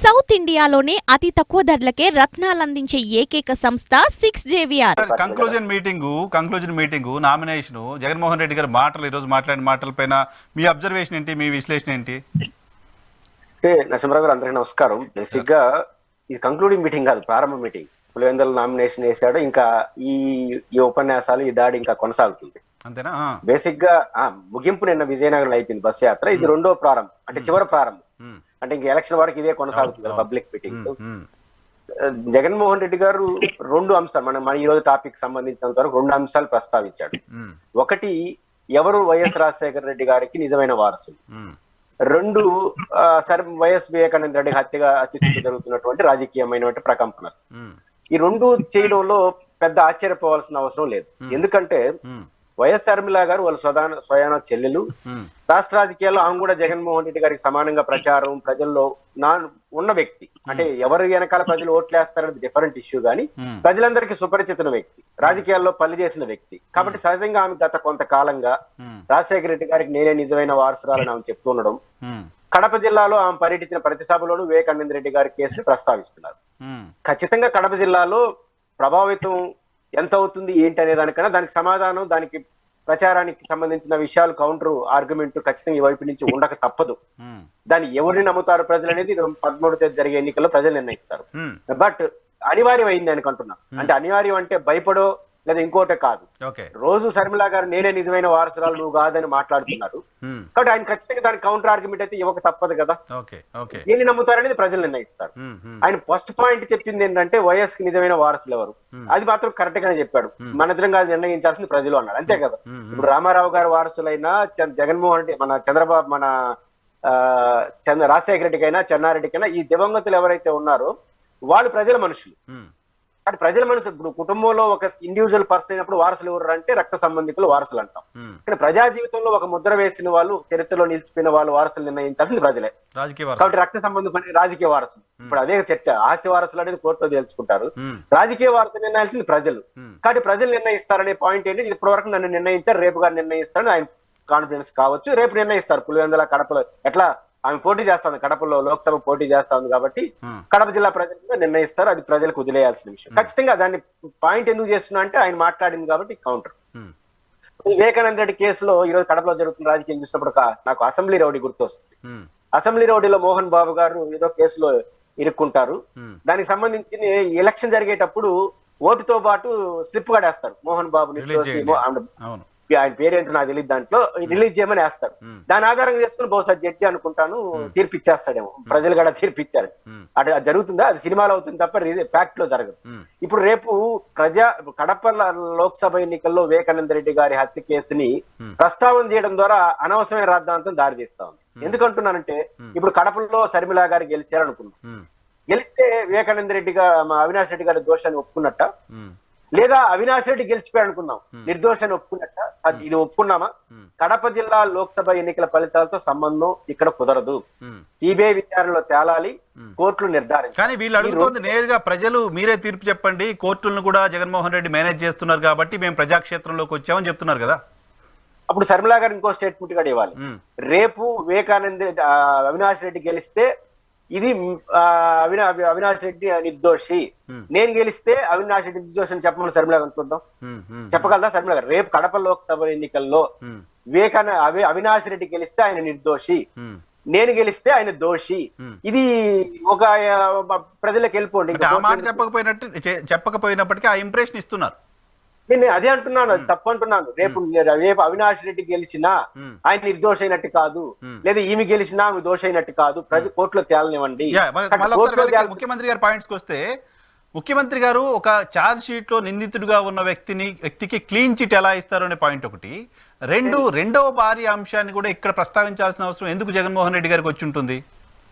South ఇండియాలోనే అతి తక్కువ ధరలకే రత్నాలందించే ఏకైక సంస్థ 6JVR. Conclusion meeting nomination Jaganmohan Reddy గారి మాటలు ఈరోజు మాట్లాడిన మాటలపైన మీ అబ్జర్వేషన్ ఏంటి, మీ విశ్లేషణ ఏంటి? నరసింహరావు గారు, అందరికీ నమస్కారం. బేసిక్ గా ఇది కంక్లూడింగ్ మీటింగ్ కాదు, ప్రారంభ మీటింగ్. పులివెందుల నామినేషన్ వేశాడు, ఇంకా ఈ ఉపన్యాసాలు, ఈ దాడి ఇంకా కొనసాగుతుంది. అంతేనా? బేసిక్ గా ముగింపు నిన్న విజయనగరం అయిపోయింది బస్ యాత్ర. ఇది రెండో ప్రారంభం, అంటే చివరి ప్రారంభం. అంటే ఇంకా ఎలక్షన్ వరకు ఇదే కొనసాగుతుంది పబ్లిక్ మీటింగ్. జగన్మోహన్ రెడ్డి గారు రెండు అంశాలు మన ఈ రోజు టాపిక్ సంబంధించినంత వరకు రెండు అంశాలు ప్రస్తావించాడు. ఒకటి, ఎవరు వైఎస్ రాజశేఖర రెడ్డి గారికి నిజమైన వారసులు. రెండు, వైఎస్ వివేకానంద రెడ్డి హత్య జరుగుతున్నటువంటి రాజకీయమైనటువంటి ప్రకంపనలు. ఈ రెండు చేయడంలో పెద్ద ఆశ్చర్యపోవాల్సిన అవసరం లేదు. ఎందుకంటే వైఎస్ షర్మిల గారు వాళ్ళ స్వయాన చెల్లెలు, రాష్ట్ర రాజకీయాల్లో ఆమె కూడా జగన్మోహన్ రెడ్డి గారికి సమానంగా ప్రచారం ప్రజల్లో ఉన్న వ్యక్తి. అంటే ఎవరు వెనకాల ప్రజలు ఓట్లేస్తారనేది డిఫరెంట్ ఇష్యూ, కానీ ప్రజలందరికీ సుపరిచితున్న వ్యక్తి, రాజకీయాల్లో పని చేసిన వ్యక్తి. కాబట్టి సహజంగా ఆమె గత కొంతకాలంగా రాజశేఖర రెడ్డి గారికి నేనే నిజమైన వారసురాలని ఆమె చెప్తూ ఉండడం, కడప జిల్లాలో ఆమె పర్యటించిన ప్రతి సభలోనూ వివేకానంద రెడ్డి గారి కేసుని ప్రస్తావిస్తున్నారు. ఖచ్చితంగా కడప జిల్లాలో ప్రభావితం ఎంత అవుతుంది ఏంటి అనే దానికన్నా దానికి సమాధానం, దానికి ప్రచారానికి సంబంధించిన విషయాలు, కౌంటర్ ఆర్గ్యుమెంట్ ఖచ్చితంగా ఈ వైపు నుంచి ఉండక తప్పదు. దాన్ని ఎవరిని నమ్ముతారు ప్రజలు అనేది 13వ తేదీ జరిగే ఎన్నికల్లో ప్రజలు నిర్ణయిస్తారు. బట్ అనివార్యం అయింది అనుకుంటున్నా. అంటే అనివార్యం అంటే భయపడో లేదా ఇంకోటే కాదు. రోజు షర్మిల గారు నేనే నిజమైన వారసురాలు, నువ్వు కాదని మాట్లాడుతున్నారు. కాబట్టి ఆయన ఖచ్చితంగా దానికి కౌంటర్ ఆర్గ్యుమెంట్ అయితే ఇవ్వక తప్పదు కదా. ఏని నమ్ముతారనేది ప్రజలు నిర్ణయిస్తారు. ఆయన ఫస్ట్ పాయింట్ చెప్పింది ఏంటంటే వైఎస్ కి నిజమైన వారసులు ఎవరు, అది మాత్రం కరెక్ట్ గానే చెప్పాడు. మన ఇద్దరం కాదు నిర్ణయించాల్సింది ప్రజలు అన్నాడు. అంతే కదా. ఇప్పుడు రామారావు గారు వారసులైనా, జగన్మోహన్ రెడ్డి, మన చంద్రబాబు, మన రాజశేఖర రెడ్డికైనా, చెన్నారెడ్డికైనా, ఈ దివంగతులు ఎవరైతే ఉన్నారో వాళ్ళు ప్రజల మనుషులు. అంటే ప్రజల మనసు. ఇప్పుడు కుటుంబంలో ఒక ఇండివిజువల్ పర్సన్ అయినప్పుడు వారసులు ఎవరు అంటే రక్త సంబంధికులు వారసులు అంటాం. కానీ ప్రజా జీవితంలో ఒక ముద్ర వేసిన వాళ్ళు, చరిత్రలో నిలిచిపోయిన వాళ్ళు వారసులు నిర్ణయించాల్సింది ప్రజలే. కాబట్టి రక్త సంబంధం రాజకీయ వారసులు. ఇప్పుడు అదే చర్చ. ఆస్తి వారసులు అనేది కోర్టులో తేల్చుకుంటారు, రాజకీయ వారసులు నిర్ణయించాల్సింది ప్రజలు. కాబట్టి ప్రజలు నిర్ణయిస్తారనే పాయింట్ ఏంటి, ఇప్పటి వరకు నన్ను నిర్ణయించారు, రేపు గారు నిర్ణయిస్తారని ఆయన కాన్ఫిడెన్స్ కావచ్చు. రేపు నిర్ణయిస్తారు. పులివెందుల, కడపలో ఎట్లా ఆమె పోటీ చేస్తుంది, కడపలో లోక్సభ పోటీ చేస్తా ఉంది కాబట్టి కడప జిల్లా ప్రజలు నిర్ణయిస్తారు. అది ప్రజలకు వదిలేయాల్సిన విషయం. ఖచ్చితంగా దాన్ని పాయింట్ ఎందుకు చేస్తున్నా అంటే ఆయన మాట్లాడింది కాబట్టి కౌంటర్. వివేకానంద రెడ్డి కేసులో ఈరోజు కడపలో జరుగుతున్న రాజకీయం చూసినప్పుడు నాకు అసెంబ్లీ రౌడీ గుర్తొస్తుంది. అసెంబ్లీ రౌడీలో మోహన్ బాబు గారు ఏదో కేసులో ఇరుక్కుంటారు. దానికి సంబంధించి ఎలక్షన్ జరిగేటప్పుడు ఓటుతో పాటు స్లిప్ కడేస్తారు. మోహన్ బాబు ఆయన పేరేంటో నాకు తెలియదు, దాంట్లో రిలీజ్ చేయమని వేస్తారు. దాని ఆధారంగా చేసుకుని బహుశా జడ్జి అనుకుంటాను తీర్పిచ్చేస్తాడేమో. ప్రజలు కూడా తీర్పిచ్చారు. అది జరుగుతుందా, అది సినిమాలో అవుతుంది తప్ప ఫ్యాక్ట్ లో జరగదు. ఇప్పుడు రేపు కడప లోక్సభ ఎన్నికల్లో వివేకానంద రెడ్డి గారి హత్య కేసుని ప్రస్తావన చేయడం ద్వారా అనవసరమైన రాద్ధాంతం దారితీస్తా ఉంది. ఎందుకంటున్నానంటే ఇప్పుడు కడపలో షర్మిల గారు గెలిచారనుకున్నాం. గెలిస్తే వివేకానంద రెడ్డి అవినాష్ రెడ్డి గారి దోషాన్ని ఒప్పుకున్నట్ట, లేదా అవినాష్ రెడ్డి గెలిచిపోయాడు అనుకున్నాం, నిర్దోషాన్ని ఒప్పుకున్నట్ట. ఇది ఒప్పుకున్నామా? కడప జిల్లా లోక్సభ ఎన్నికల ఫలితాలతో సంబంధం ఇక్కడ కుదరదు. సిబిఐ విచారణలో తేలాలి, కోర్టులు నిర్ధారించాలి. కానీ వీళ్ళు అడుగుతోంది నేరుగా ప్రజలు మీరే తీర్పు చెప్పండి, కోర్టులను కూడా జగన్మోహన్ రెడ్డి మేనేజ్ చేస్తున్నారు కాబట్టి మేము ప్రజాక్షేత్రంలోకి వచ్చామని చెప్తున్నారు కదా. అప్పుడు షర్మిల గారు ఇంకో స్టేట్మెంట్ కూడా ఇవ్వాలి. రేపు అవినాష్ రెడ్డి గెలిస్తే ఇది అవినాష్ రెడ్డి నిర్దోషి, నేను గెలిస్తే అవినాష్ రెడ్డి నిర్దోషి అని చెప్పమని షర్మిల గారు చూద్దాం. చెప్పగలదా షర్మిల గారు? రేపు కడప లోక్సభ ఎన్నికల్లో అవినాష్ రెడ్డి గెలిస్తే ఆయన నిర్దోషి, నేను గెలిస్తే ఆయన దోషి, ఇది ఒక ప్రజలకు వెళ్ళిపోండి. చెప్పకపోయినప్పటికీ ఆ ఇంప్రెషన్ ఇస్తున్నారు. నేను అదే అంటున్నాను, అది తప్పు అంటున్నాను. రేపు అవినాష్ రెడ్డి గెలిచినా ఆయన నిర్దోష అయినట్టు కాదు, లేదా ఈమె గెలిచినా ఆమె దోష అయినట్టు కాదు. కోర్టులో తేలనివ్వండి. ముఖ్యమంత్రి గారి పాయింట్స్ కి వస్తే, ముఖ్యమంత్రి గారు ఒక ఛార్జ్ షీట్ లో నిందితుడిగా ఉన్న వ్యక్తికి క్లీన్ చిట్ ఎలా ఇస్తారు అనే పాయింట్ ఒకటి. రెండవ భారీ అంశాన్ని కూడా ఇక్కడ ప్రస్తావించాల్సిన అవసరం ఎందుకు జగన్మోహన్ రెడ్డి గారికి వచ్చి ఉంటుంది?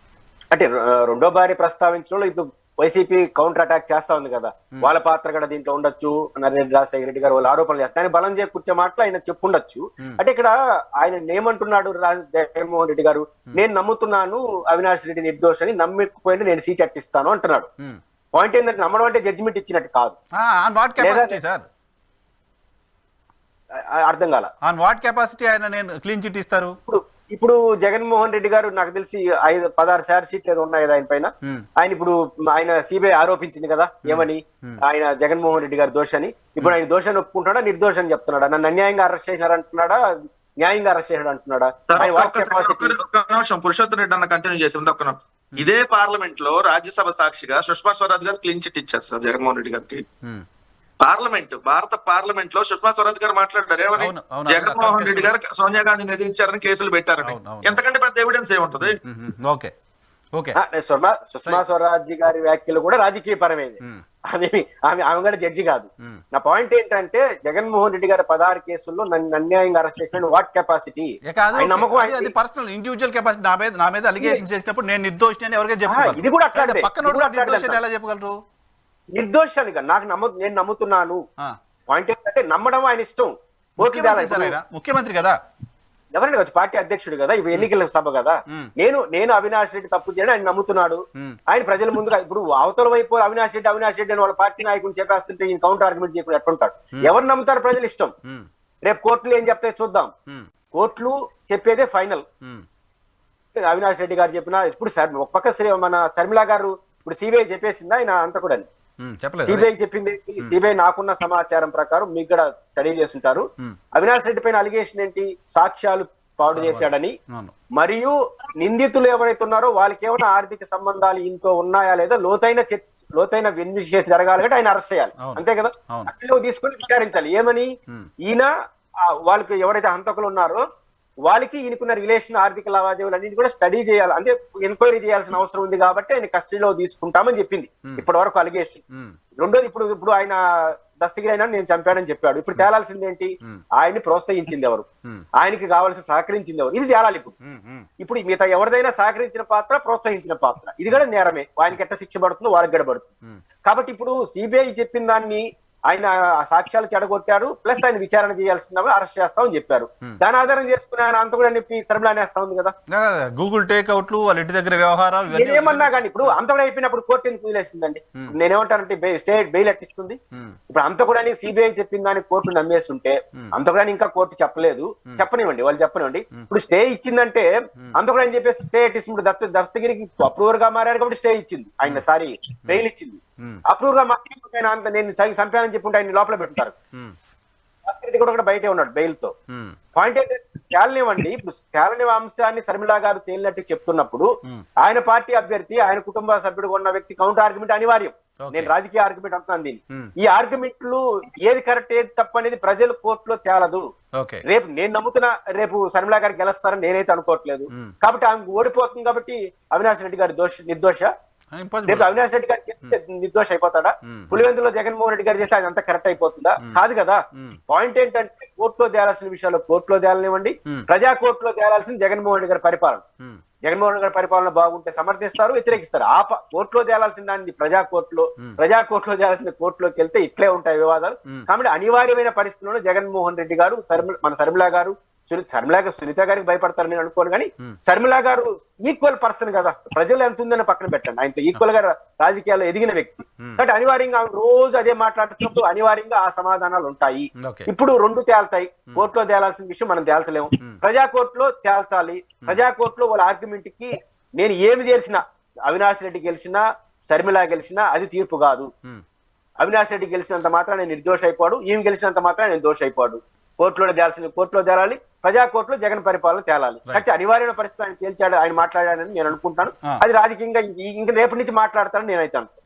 అంటే రెండో భారీ ప్రస్తావించడంలో ఇప్పుడు వైసీపీ కౌంటర్ అటాక్ చేస్తా ఉంది కదా, వాళ్ళ పాత్ర కూడా దీంట్లో ఉండొచ్చు. రాజశేఖర రెడ్డి గారు వాళ్ళు ఆరోపణలు చేస్తారు, బలం చేకూర్చే మాటలు ఆయన చెప్పుండొచ్చు. అంటే ఇక్కడ ఆయన ఏమంటున్నాడు జగన్మోహన్ రెడ్డి గారు, నేను నమ్ముతున్నాను అవినాష్ రెడ్డి నిర్దోషని, నమ్మకపోయినా నేను సీట్ అట్టిస్తాను అంటున్నాడు. పాయింట్ ఏంటంటే నమ్మడం అంటే జడ్జిమెంట్ ఇచ్చినట్టు కాదు. అర్థం కాల. ఆన్ వాట్ కెపాసిటీ ఆయన నేను క్లీన్ చిట్ ఇస్తారు? ఇప్పుడు ఇప్పుడు జగన్మోహన్ రెడ్డి గారు నాకు తెలిసి 16 ఛార్జ్ షీట్లు ఏదో ఉన్నాయి కదా ఆయన పైన. ఆయన ఇప్పుడు ఆయన సిబిఐ ఆరోపించింది కదా ఏమని, ఆయన జగన్మోహన్ రెడ్డి గారు దోషని. ఇప్పుడు ఆయన దోషాన్ని ఒప్పుకుంటాడా నిర్దోషం చెప్తున్నాడా? నన్ను అన్యాయంగా అరెస్ట్ చేసినారు అంటున్నాడా, న్యాయంగా అరెస్ట్ చేసినాడు అంటున్నాడా? పురుషోత్తమ రెడ్డి అన్న కంటిన్యూ చేసింది ఒక్క ఇదే పార్లమెంట్ లో రాజ్యసభ సాక్షిగా సుష్మా స్వరాజ్ గారు క్లీన్ చిట్ ఇచ్చారు సార్ జగన్మోహన్ రెడ్డి గారికి. భారత పార్లమెంట్ లో సుష్మా స్వరాజ్ గారు మాట్లాడారు ఏమని, జగన్మోహన్ రెడ్డి గారు సోనియా గాంధీని ఎదిరించారని కేసులు పెట్టారని. ఎంతకంటే పెద్ద ఎవిడెన్స్ ఏముంటది? సుష్మా స్వరాజ్ గారి వ్యాఖ్యలు కూడా రాజకీయ పరమైంది. ఆమె కూడా జడ్జి కాదు. నా పాయింట్ ఏంటంటే జగన్మోహన్ రెడ్డి గారి 16 కేసుల్లో నన్ను అన్యాయంగా అరెస్ట్ చేసిన what capacity, personal individual capacity. నా మీద అలిగేషన్ చేసినప్పుడు నేను నిర్దోషి అని ఎవరికైనా చెప్పగలరు. ఇది కూడా అట్లాంటి నిర్దోషి ఎలా చెప్పగలరు? నిర్దోషానిగా నేను నమ్ముతున్నాను. పాయింట్ ఏంటంటే నమ్మడం ఆయన ఇష్టం. ముఖ్యమంత్రి కదా, ఎవరైనా కావచ్చు, పార్టీ అధ్యక్షుడు కదా, ఇవి ఎన్నికల సభ కదా. నేను అవినాష్ రెడ్డి తప్పు చేయడం ఆయన నమ్ముతున్నాడు. ఆయన ప్రజల ముందుగా ఇప్పుడు అవతల వైపు అవినాష్ రెడ్డి అని వాళ్ళ పార్టీ నాయకులు చెప్పేస్తుంటే ఈయన కౌంటర్ ఆర్గ్యుమెంట్ చేయకుండా ఎట్లుంటాడు? ఎవరు నమ్ముతారు? ప్రజలు ఇష్టం. రేపు కోర్టులు ఏం చెప్తే చూద్దాం. కోర్టులు చెప్పేదే ఫైనల్. అవినాష్ రెడ్డి గారు చెప్పినా ఇప్పుడు ఒక పక్క మన శర్మిల గారు ఇప్పుడు సిబిఐ చెప్పేసిందా ఆయన అంత కూడా. సిబిఐ చెప్పింది, సిబిఐ నాకున్న సమాచారం ప్రకారం మీకు కూడా స్టడీ చేస్తుంటారు. అవినాష్ రెడ్డి పైన అలిగేషన్ ఏంటి? సాక్ష్యాలు పాడు చేశాడని, మరియు నిందితులు ఎవరైతే ఉన్నారో వాళ్ళకి ఏమైనా ఆర్థిక సంబంధాలు ఇంతో ఉన్నాయా లేదా లోతైన ఇన్వెస్టిగేషన్ జరగాలి అంటే ఆయన అరెస్ట్ చేయాలి, అంతే కదా. అసలు తీసుకొని విచారించాలి. ఏమని? ఈయన వాళ్ళకి ఎవరైతే హంతకులు ఉన్నారో వాళ్ళకి ఈయనకున్న రిలేషన్, ఆర్థిక లావాదేవీలు అన్నింటి కూడా స్టడీ చేయాలి, అంటే ఎంక్వైరీ చేయాల్సిన అవసరం ఉంది కాబట్టి ఆయన కస్టడీలో తీసుకుంటామని చెప్పింది ఇప్పటి వరకు అలిగేషన్. రెండోది, ఇప్పుడు ఆయన దస్తగిరి అయినా నేను చంపాడని చెప్పాడు. ఇప్పుడు తేలాల్సింది ఏంటి? ఆయన్ని ప్రోత్సహించింది ఎవరు, ఆయనకి కావాల్సిన సహకరించింది ఎవరు, ఇది తేలాలి. ఇప్పుడు మిగతా ఎవరిదైనా సహకరించిన పాత్ర, ప్రోత్సహించిన పాత్ర, ఇది కూడా నేరమే. ఆయనకి ఎట్ట శిక్ష పడుతుందో వాళ్ళకి కూడా పడుతుంది. కాబట్టి ఇప్పుడు సిబిఐ చెప్పిన దాన్ని ఆయన సాక్ష్యాలు చెడగొట్టారు, ప్లస్ ఆయన విచారణ చేయాల్సిన అరెస్ట్ చేస్తామని చెప్పారు. దాని ఆధారం చేసుకుని ఆయన అంత కూడా చెప్పి శర్మిల అనేస్తా ఉంది కదా. గూగుల్ టేక్అవుట్లు, వాళ్ళ ఇంటి దగ్గర వ్యవహారాలు ఏమన్నా కానీ ఇప్పుడు అంత కూడా అయిపోయినప్పుడు కోర్టు ఎందుకు వదిలేసిందండి? నేనేమంటానంటే స్టేట్ బెయిల్ ఎట్టిస్తుంది. ఇప్పుడు అంత కూడా సిబిఐ చెప్పిన దాన్ని కోర్టు నమ్మేస్తుంటే, అంత కూడా ఇంకా కోర్టు చెప్పలేదు, చెప్పనివ్వండి, వాళ్ళు చెప్పనివ్వండి. ఇప్పుడు స్టే ఇచ్చిందంటే అంత కూడా అని చెప్పేసి స్టే ఎట్టిస్తుంది. ఇప్పుడు దస్తగిరికి అప్రూవర్ గా మారారు కాబట్టి స్టే ఇచ్చింది, ఆయన సారీ బెయిల్ ఇచ్చింది. అప్రూవర్ గా మారిన నేను చంపానని చెప్పుంటే ఆయన లోపల పెట్టుతారు. కూడా బయటే ఉన్నాడు బెయిల్ తో. పాయింట్ ఏంటంటే తేలనివ్వండి. ఇప్పుడు తేలని అంశాన్ని శర్మిల గారు తేలినట్టు చెప్తున్నప్పుడు ఆయన పార్టీ అభ్యర్థి, ఆయన కుటుంబ సభ్యుడు ఉన్న వ్యక్తి కౌంటర్ ఆర్గ్యుమెంట్ అనివార్యం. నేను రాజకీయ ఆర్గ్యుమెంట్ అంటున్నాను దీన్ని. ఈ ఆర్గ్యుమెంట్లు ఏది కరెక్ట్ ఏది తప్పు అనేది ప్రజలు కోర్టులో తేలదు. రేపు నేను నమ్ముతున్నా రేపు శర్మిల గారికి గెలుస్తారని నేనైతే అనుకోవట్లేదు. కాబట్టి ఆమె ఓడిపోతుంది కాబట్టి అవినాష్ రెడ్డి గారి నిర్దోష. రేపు అవినాష్ రెడ్డి గారికి నిర్దోష అయిపోతాడా? పులివెందులో జగన్మోహన్ రెడ్డి గారు చేస్తే అది అంతా కరెక్ట్ అయిపోతుందా? కాదు కదా. పాయింట్ ఏంటంటే కోర్టులో తేలాల్సిన విషయాల్లో కోర్టులో తేలనివ్వండి, ప్రజా కోర్టులో తేలాల్సిన జగన్మోహన్ రెడ్డి గారి పరిపాలన. జగన్మోహన్ రెడ్డి గారి పరిపాలన బాగుంటే సమర్థిస్తారు, వ్యతిరేకిస్తారు. కోర్టులో తేలాల్సిన దాన్ని ప్రజా కోర్టులో తేలాల్సిన కోర్టులోకి వెళ్తే ఇట్లే ఉంటాయి వివాదాలు. కాబట్టి అనివార్యమైన పరిస్థితుల్లో జగన్మోహన్ రెడ్డి గారు, మన శర్మిల గారు, సునీత గారికి భయపడతారు నేను అనుకోను, కానీ శర్మిల గారు ఈక్వల్ పర్సన్ కదా. ప్రజలు ఎంత ఉందని పక్కన పెట్టండి, ఆయనతో ఈక్వల్ గా రాజకీయాల్లో ఎదిగిన వ్యక్తి. కాబట్టి అనివార్యంగా రోజు అదే మాట్లాడుతున్నప్పుడు అనివార్యంగా ఆ సమాధానాలు ఉంటాయి. ఇప్పుడు రెండు తేల్తాయి. కోర్టులో తేలాల్సిన విషయం మనం తేల్చలేము, ప్రజా కోర్టులో తేల్చాలి. ప్రజా కోర్టులో వాళ్ళ ఆర్గ్యుమెంట్ కి నేను ఏమి తెలిసినా, అవినాష్ రెడ్డి గెలిచినా శర్మిల గెలిచినా అది తీర్పు కాదు. అవినాష్ రెడ్డి గెలిచినంత మాత్రం నేను నిర్దోష అయిపోడు, ఈమె గెలిచినంత మాత్రం నేను దోష అయిపోడు. కోర్టులో తేలాలి, ప్రజా కోర్టులో జగన్ పరిపాలన తేలాలి. కాబట్టి అనివార్యమైన పరిస్థితి ఆయన తేల్చాడు, ఆయన మాట్లాడాడని నేను అనుకుంటాను. అది రాజకీయంగా ఇంక రేపటి నుంచి మాట్లాడతానని నేనైతే అనుకుంటాను.